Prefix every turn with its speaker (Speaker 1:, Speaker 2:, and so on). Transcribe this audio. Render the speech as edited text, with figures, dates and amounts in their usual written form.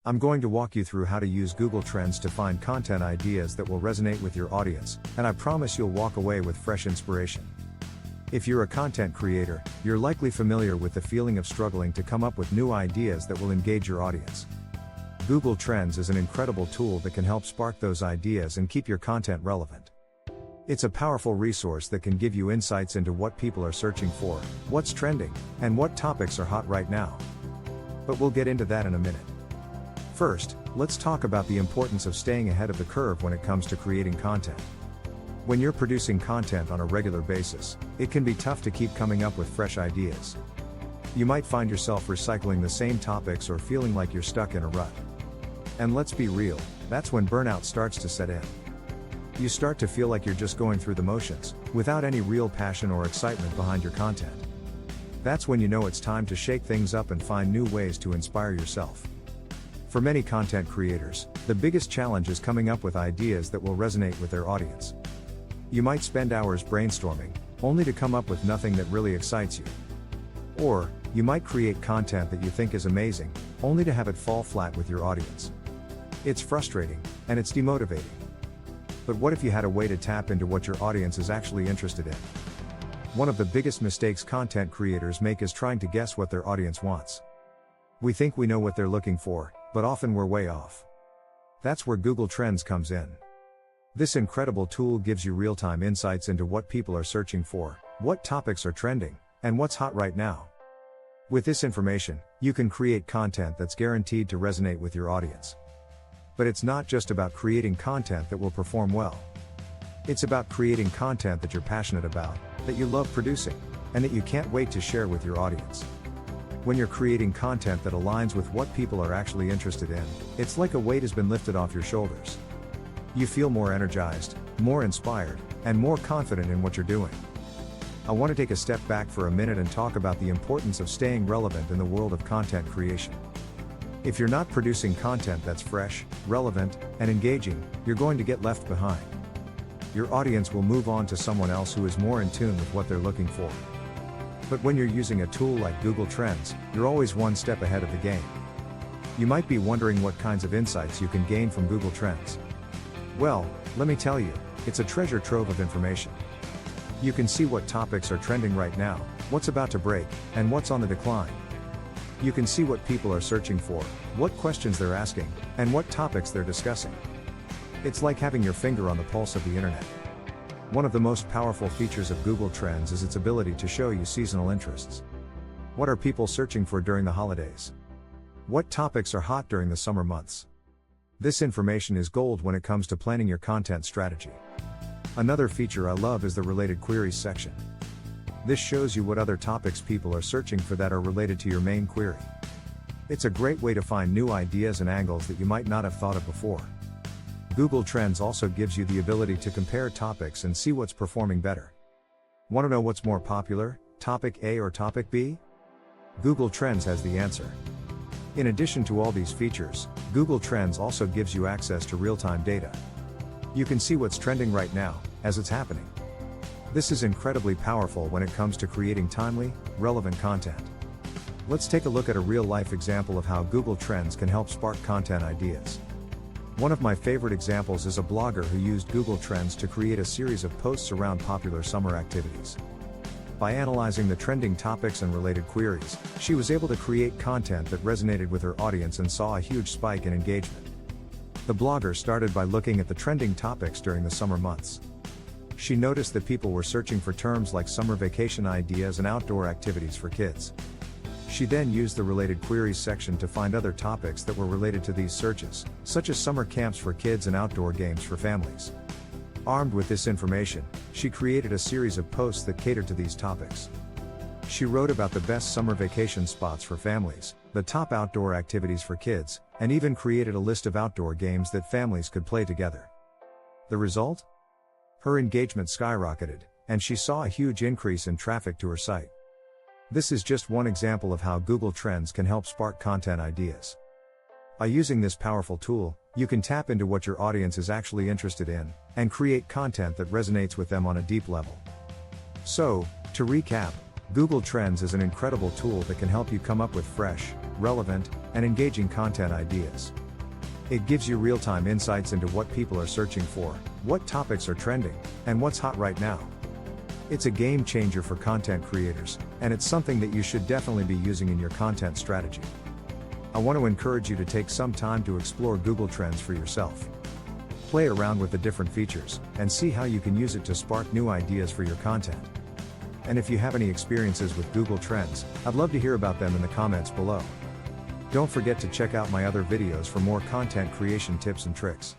Speaker 1: I'm going to walk you through how to use Google Trends to find content ideas that will resonate with your audience, and I promise you'll walk away with fresh inspiration. If you're a content creator, you're likely familiar with the feeling of struggling to come up with new ideas that will engage your audience. Google Trends is an incredible tool that can help spark those ideas and keep your content relevant. It's a powerful resource that can give you insights into what people are searching for, what's trending, and what topics are hot right now. But we'll get into that in a minute. First, let's talk about the importance of staying ahead of the curve when it comes to creating content. When you're producing content on a regular basis, it can be tough to keep coming up with fresh ideas. You might find yourself recycling the same topics or feeling like you're stuck in a rut. And let's be real, that's when burnout starts to set in. You start to feel like you're just going through the motions, without any real passion or excitement behind your content. That's when you know it's time to shake things up and find new ways to inspire yourself. For many content creators, the biggest challenge is coming up with ideas that will resonate with their audience. You might spend hours brainstorming, only to come up with nothing that really excites you. Or, you might create content that you think is amazing, only to have it fall flat with your audience. It's frustrating, and it's demotivating. But what if you had a way to tap into what your audience is actually interested in? One of the biggest mistakes content creators make is trying to guess what their audience wants. We think we know what they're looking for, but often we're way off. That's where Google Trends comes in. This incredible tool gives you real-time insights into what people are searching for, what topics are trending, and what's hot right now. With this information, you can create content that's guaranteed to resonate with your audience. But it's not just about creating content that will perform well. It's about creating content that you're passionate about, that you love producing, and that you can't wait to share with your audience. When you're creating content that aligns with what people are actually interested in, it's like a weight has been lifted off your shoulders. You feel more energized, more inspired, and more confident in what you're doing. I want to take a step back for a minute and talk about the importance of staying relevant in the world of content creation. If you're not producing content that's fresh, relevant, and engaging, you're going to get left behind. Your audience will move on to someone else who is more in tune with what they're looking for. But when you're using a tool like Google Trends, you're always one step ahead of the game. You might be wondering what kinds of insights you can gain from Google Trends. Well, let me tell you, it's a treasure trove of information. You can see what topics are trending right now, what's about to break, and what's on the decline. You can see what people are searching for, what questions they're asking, and what topics they're discussing. It's like having your finger on the pulse of the internet. One of the most powerful features of Google Trends is its ability to show you seasonal interests. What are people searching for during the holidays? What topics are hot during the summer months? This information is gold when it comes to planning your content strategy. Another feature I love is the Related Queries section. This shows you what other topics people are searching for that are related to your main query. It's a great way to find new ideas and angles that you might not have thought of before. Google Trends also gives you the ability to compare topics and see what's performing better. Want to know what's more popular, topic A or topic B? Google Trends has the answer. In addition to all these features, Google Trends also gives you access to real-time data. You can see what's trending right now, as it's happening. This is incredibly powerful when it comes to creating timely, relevant content. Let's take a look at a real-life example of how Google Trends can help spark content ideas. One of my favorite examples is a blogger who used Google Trends to create a series of posts around popular summer activities. By analyzing the trending topics and related queries, she was able to create content that resonated with her audience and saw a huge spike in engagement. The blogger started by looking at the trending topics during the summer months. She noticed that people were searching for terms like summer vacation ideas and outdoor activities for kids. She then used the Related Queries section to find other topics that were related to these searches, such as summer camps for kids and outdoor games for families. Armed with this information, she created a series of posts that catered to these topics. She wrote about the best summer vacation spots for families, the top outdoor activities for kids, and even created a list of outdoor games that families could play together. The result? Her engagement skyrocketed, and she saw a huge increase in traffic to her site. This is just one example of how Google Trends can help spark content ideas. By using this powerful tool, you can tap into what your audience is actually interested in, and create content that resonates with them on a deep level. So, to recap, Google Trends is an incredible tool that can help you come up with fresh, relevant, and engaging content ideas. It gives you real-time insights into what people are searching for, what topics are trending, and what's hot right now. It's a game changer for content creators, and it's something that you should definitely be using in your content strategy. I want to encourage you to take some time to explore Google Trends for yourself. Play around with the different features, and see how you can use it to spark new ideas for your content. And if you have any experiences with Google Trends, I'd love to hear about them in the comments below. Don't forget to check out my other videos for more content creation tips and tricks.